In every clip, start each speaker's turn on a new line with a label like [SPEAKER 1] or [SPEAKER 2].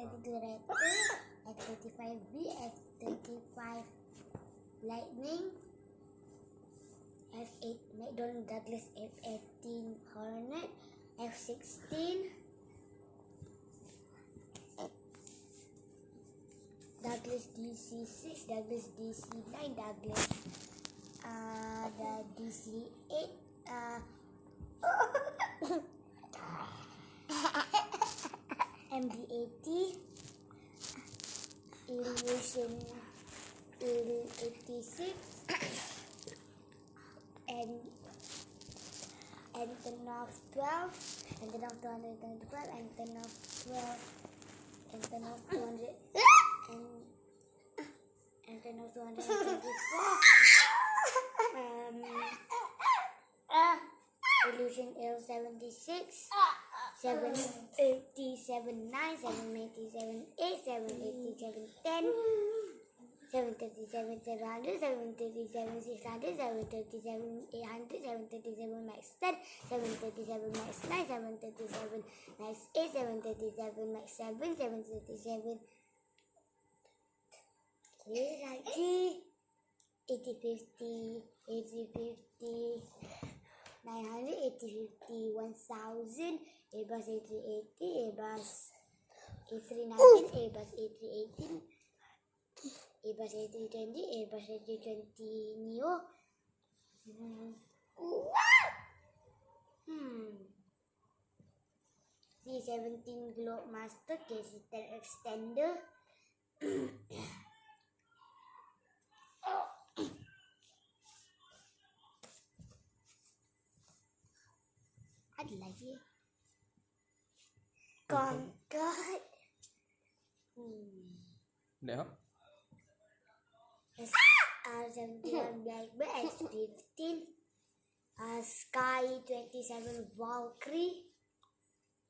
[SPEAKER 1] F-32 Raptor, F-35B, F-35 Lightning, F-8 McDonnell Douglas F-18 Hornet, F-16 Douglas DC-6, Douglas DC-9, Douglas DC-8, MD-80, Illusion Il-86, and Antonov 12, Antonov 212, Antonov 12, Antonov 200, and Antonov 224, Illusion Il-76, 787-9, 787-8, 787-10, 737-700, 737-600, 737-800, 737 MAX 10, 737 MAX 9, 737 MAX 8, 737 MAX 7, 737 lagi 8050, 8050, 900, 8050, 1000, Airbus A380, Airbus A319, Airbus A318, Airbus A320, Airbus A320 Neo, C-17 Globemaster K-Seater Extender, ada lagi Concorde,
[SPEAKER 2] Dah.
[SPEAKER 1] SR-71 Blackbird, X-15, Sky 27 Valkyrie,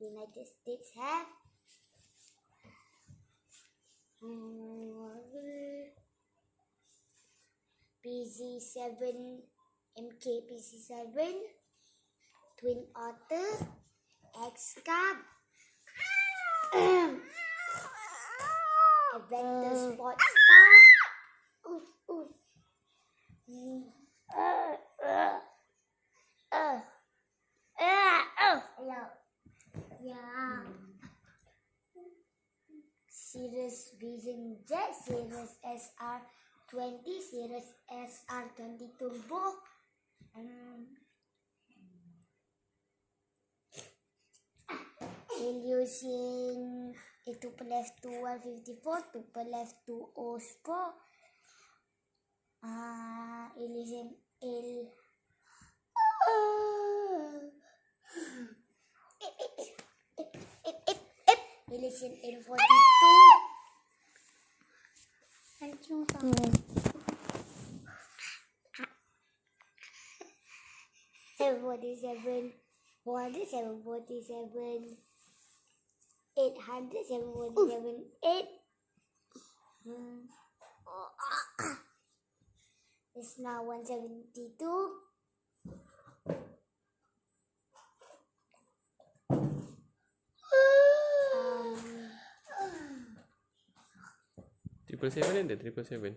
[SPEAKER 1] United States have, PZ-7 MK PZ-7, Twin Otter, X-Cab, Adventure Sportstar, Cirrus Vision Jet, Cirrus SR-20, Cirrus SR-20 Turbo, Illusion A2F2 154, Tupolev 204, Illusion Illusion Il-42, Seven 400, 747, 800, 747, 8. It's now 172.
[SPEAKER 2] Triple seven ada triple seven.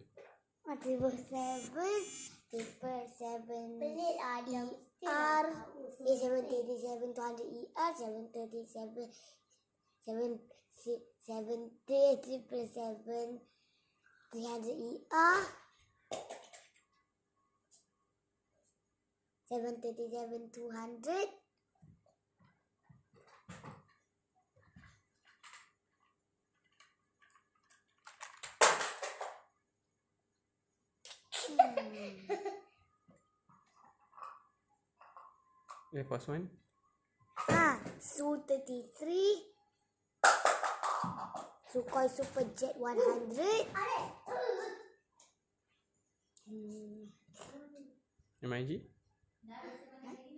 [SPEAKER 1] 777 ER, A737 200 ER, 737 777 300 ER, 737 200,
[SPEAKER 2] Air Force One.
[SPEAKER 1] Su-33, Sukhoi Superjet 100,
[SPEAKER 2] MIG.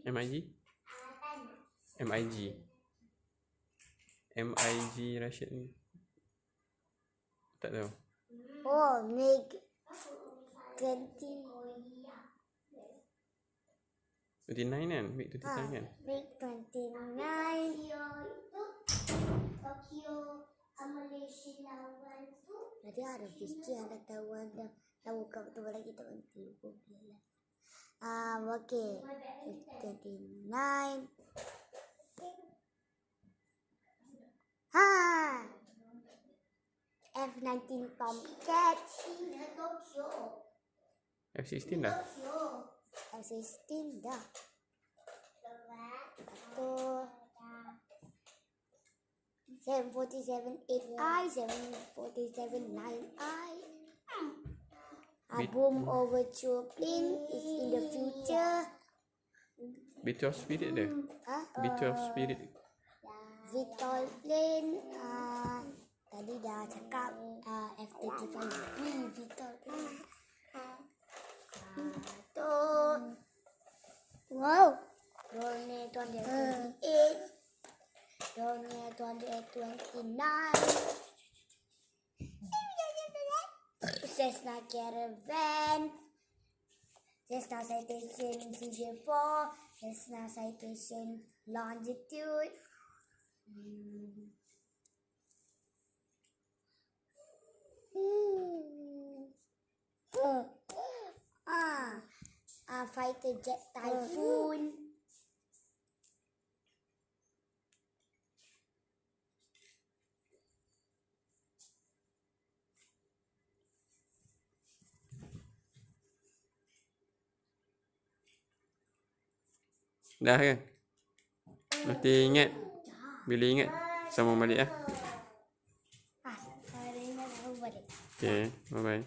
[SPEAKER 2] MIG. MIG. MIG Russian ni. Tak tahu.
[SPEAKER 1] oh MiG-20,
[SPEAKER 2] 29 kan? MiG-29 kan?
[SPEAKER 1] MiG-29, Tokyo, Malaysia. Nanti ada fikir ada tahu kau tu lagi tak lupa. Okay. 29. F-19 Tomcat.
[SPEAKER 2] F-16 dah.
[SPEAKER 1] F-16 dah. Satu. 747-8I, 747-9I. Boom overture plane is in the future.
[SPEAKER 2] B12 Spirit dia. B12 Spirit.
[SPEAKER 1] Victor plane. Tadi dah cakap F-35B Victor plane. Tu. Wow. Drone 228. Drone 229. Cessna Caravan. Cessna Citation CJ4. Cessna Citation Longitude. Fighter jet Typhoon.
[SPEAKER 2] Dah kan? Nanti ingat. Bila ingat, sambung balik lah.
[SPEAKER 1] Hari ni dah balik.
[SPEAKER 2] Okay, bye-bye.